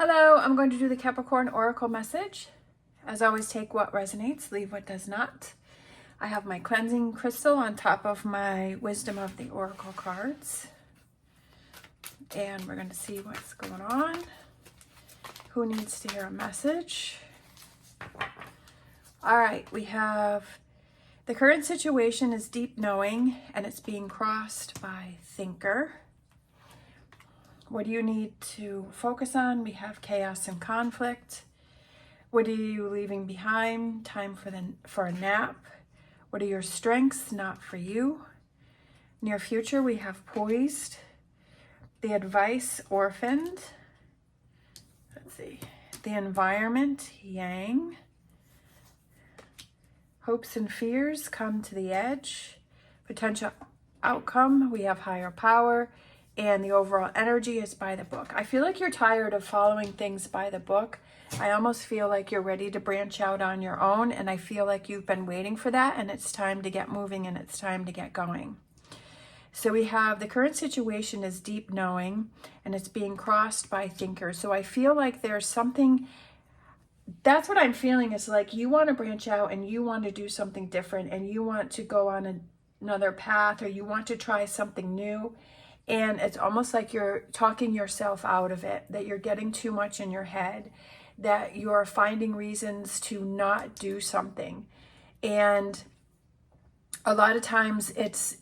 Hello, I'm going to do the Capricorn Oracle message. As always, take what resonates, leave what does not. I have my cleansing crystal on top of my Wisdom of the Oracle cards. And we're going to see what's going on. Who needs to hear a message? All right, we have the current situation is deep knowing, and it's being crossed by thinker. What do you need to focus on? We have chaos and conflict. What are you leaving behind? Time for a nap. What are your strengths? Not for you. Near future, we have poised. The advice, orphaned. Let's see. The environment, yang. Hopes and fears, come to the edge. Potential outcome, we have higher power. And the overall energy is by the book. I feel like you're tired of following things by the book. I almost feel like you're ready to branch out on your own, and I feel like you've been waiting for that, and it's time to get moving, and it's time to get going. So we have the current situation is deep knowing, and it's being crossed by thinkers. So I feel like there's something, that's what I'm feeling, is like you want to branch out and you want to do something different, and you want to go on another path, or you want to try something new. And it's almost like you're talking yourself out of it, that you're getting too much in your head, that you're finding reasons to not do something. And a lot of times it's,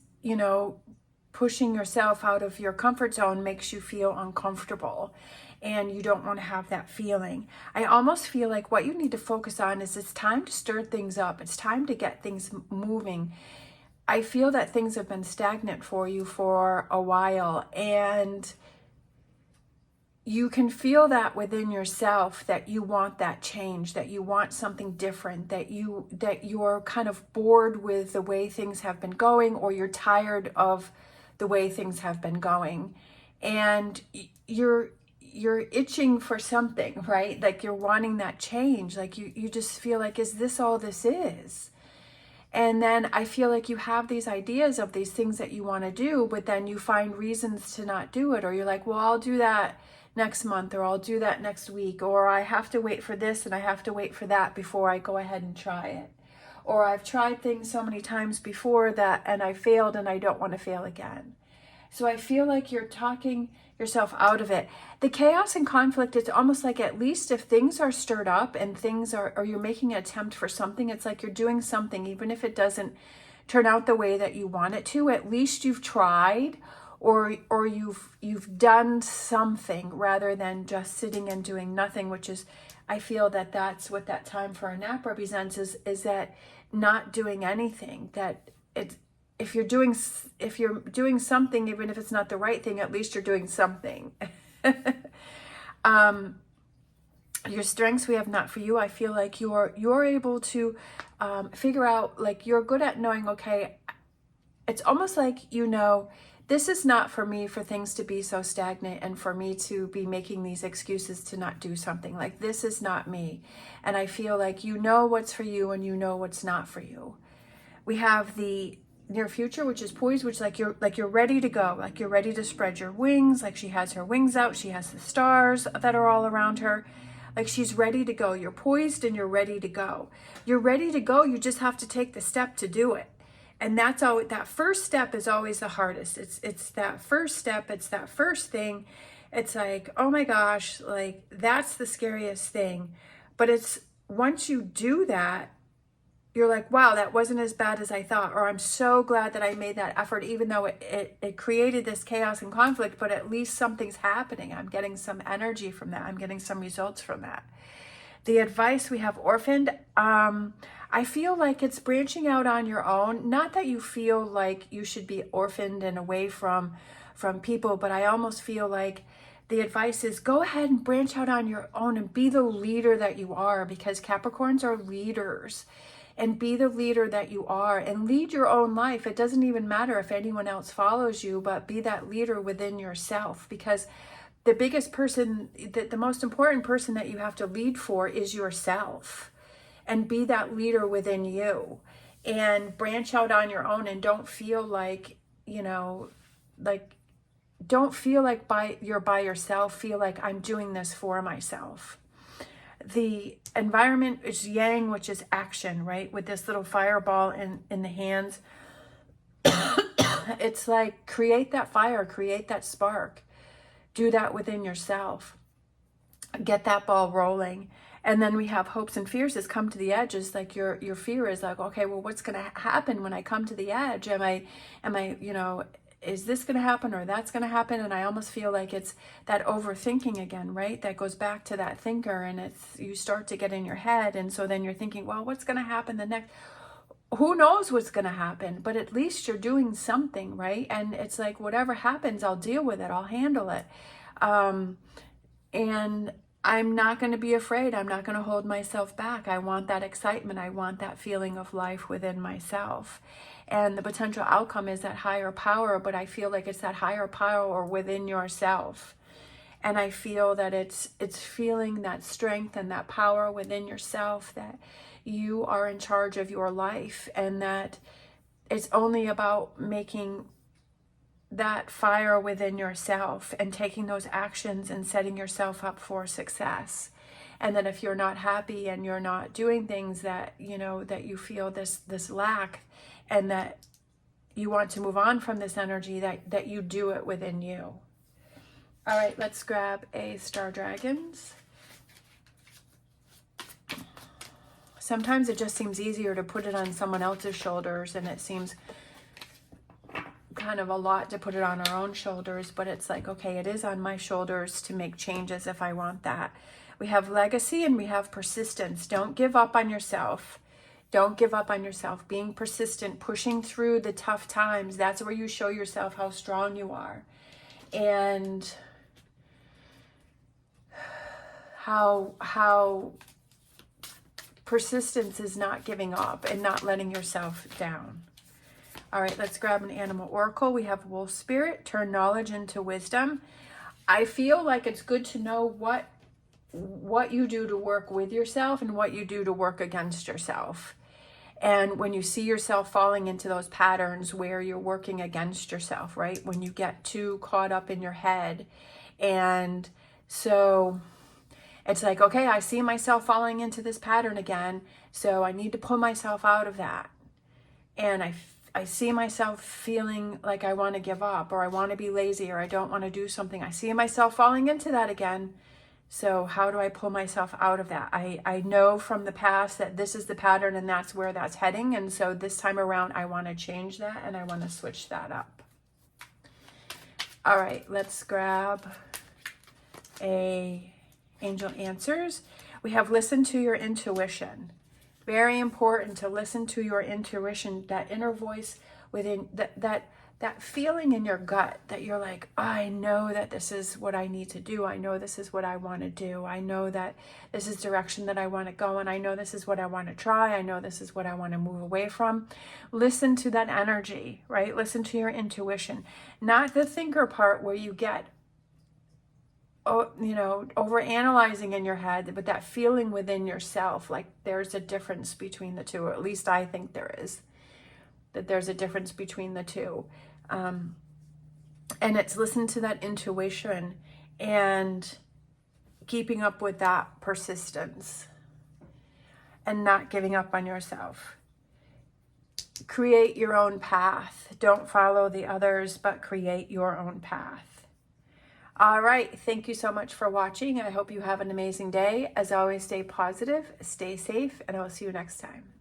pushing yourself out of your comfort zone makes you feel uncomfortable, and you don't want to have that feeling. I almost feel like what you need to focus on is it's time to stir things up. It's time to get things moving. I feel that things have been stagnant for you for a while, and you can feel that within yourself, that you want that change, that you want something different, that you're kind of bored with the way things have been going, or you're tired of the way things have been going, and you're itching for something, right? Like you're wanting that change. Like you just feel like, is this all this is? And then I feel like you have these ideas of these things that you want to do, but then you find reasons to not do it. Or you're like, well, I'll do that next month, or I'll do that next week, or I have to wait for this and I have to wait for that before I go ahead and try it. Or I've tried things so many times before that and I failed, and I don't want to fail again. So I feel like you're talking yourself out of it. The chaos and conflict, it's almost like, at least if things are stirred up and things are, or you're making an attempt for something, it's like you're doing something, even if it doesn't turn out the way that you want it to, at least you've tried, or you've done something, rather than just sitting and doing nothing, which is, I feel that that's what that time for a nap represents, is that not doing anything. That it's, if you're doing something, even if it's not the right thing, at least you're doing something. Your strengths, we have not for you. I feel like you're able to figure out, like, you're good at knowing, okay, it's almost like, this is not for me, for things to be so stagnant and for me to be making these excuses to not do something. Like, this is not me. And I feel like you know what's for you and you know what's not for you. We have the near future, which is poised, which you're ready to go, like you're ready to spread your wings, like she has her wings out, she has the stars that are all around her, like she's ready to go. You're poised and you're ready to go. You're ready to go. You just have to take the step to do it. And that's all. That first step is always the hardest. It's that first step. It's that first thing. It's like, oh my gosh, like that's the scariest thing. But it's once you do that, you're like, wow, that wasn't as bad as I thought, or I'm so glad that I made that effort, even though it created this chaos and conflict, but at least something's happening. I'm getting some energy from that. I'm getting some results from that. The advice, we have orphaned. I feel like it's branching out on your own. Not that you feel like you should be orphaned and away from people, but I almost feel like the advice is go ahead and branch out on your own and be the leader that you are, because Capricorns are leaders. And be the leader that you are and lead your own life. It doesn't even matter if anyone else follows you, but be that leader within yourself, because the biggest person, the most important person that you have to lead for is yourself. And be that leader within you and branch out on your own, and don't feel like, like don't feel like you're by yourself. Feel like I'm doing this for myself. The environment is yang, which is action, right? With this little fireball in the hands. It's like, create that fire, create that spark. Do that within yourself. Get that ball rolling. And then we have hopes and fears has come to the edge. Is like your fear is like, okay, well, what's going to happen when I come to the edge? Am I, you know, is this going to happen or that's going to happen? And I almost feel like it's that overthinking again, right? That goes back to that thinker, and it's, you start to get in your head. And so then you're thinking, well, what's going to happen the next? Who knows what's going to happen, but at least you're doing something, right? And it's like, whatever happens, I'll deal with it. I'll handle it. And I'm not going to be afraid. I'm not going to hold myself back. I want that excitement. I want that feeling of life within myself. And the potential outcome is that higher power, but I feel like it's that higher power within yourself. And I feel that it's feeling that strength and that power within yourself, that you are in charge of your life, and that it's only about making that fire within yourself and taking those actions and setting yourself up for success. And then if you're not happy and you're not doing things that, you know, that you feel this lack, and that you want to move on from this energy, that you do it within you. All right, let's grab a Star Dragons. Sometimes it just seems easier to put it on someone else's shoulders, and it seems kind of a lot to put it on our own shoulders, but it's like, okay, it is on my shoulders to make changes if I want that. We have legacy and we have persistence. Don't give up on yourself. Don't give up on yourself. Being persistent, pushing through the tough times, that's where you show yourself how strong you are. And how persistence is not giving up and not letting yourself down. All right, let's grab an animal oracle. We have wolf spirit, turn knowledge into wisdom. I feel like it's good to know what you do to work with yourself and what you do to work against yourself. And when you see yourself falling into those patterns where you're working against yourself, right? When you get too caught up in your head. And so it's like, okay, I see myself falling into this pattern again, so I need to pull myself out of that. And I see myself feeling like I want to give up, or I want to be lazy, or I don't want to do something. I see myself falling into that again. So how do I pull myself out of that? I know from the past that this is the pattern and that's where that's heading. And so this time around, I want to change that and I want to switch that up. All right, let's grab a angel answers. We have listen to your intuition. Very important to listen to your intuition, that inner voice within, that feeling in your gut that you're like, oh, I know that this is what I need to do. I know this is what I want to do. I know that this is direction that I want to go, and I know this is what I want to try. I know this is what I want to move away from. Listen to that energy, right? Listen to your intuition, not the thinker part where you get, over analyzing in your head, but that feeling within yourself. Like there's a difference between the two, or at least I think there is, that there's a difference between the two. And it's listen to that intuition and keeping up with that persistence and not giving up on yourself. Create your own path. Don't follow the others, but create your own path. All right. Thank you so much for watching. I hope you have an amazing day. As always, stay positive, stay safe, and I'll see you next time.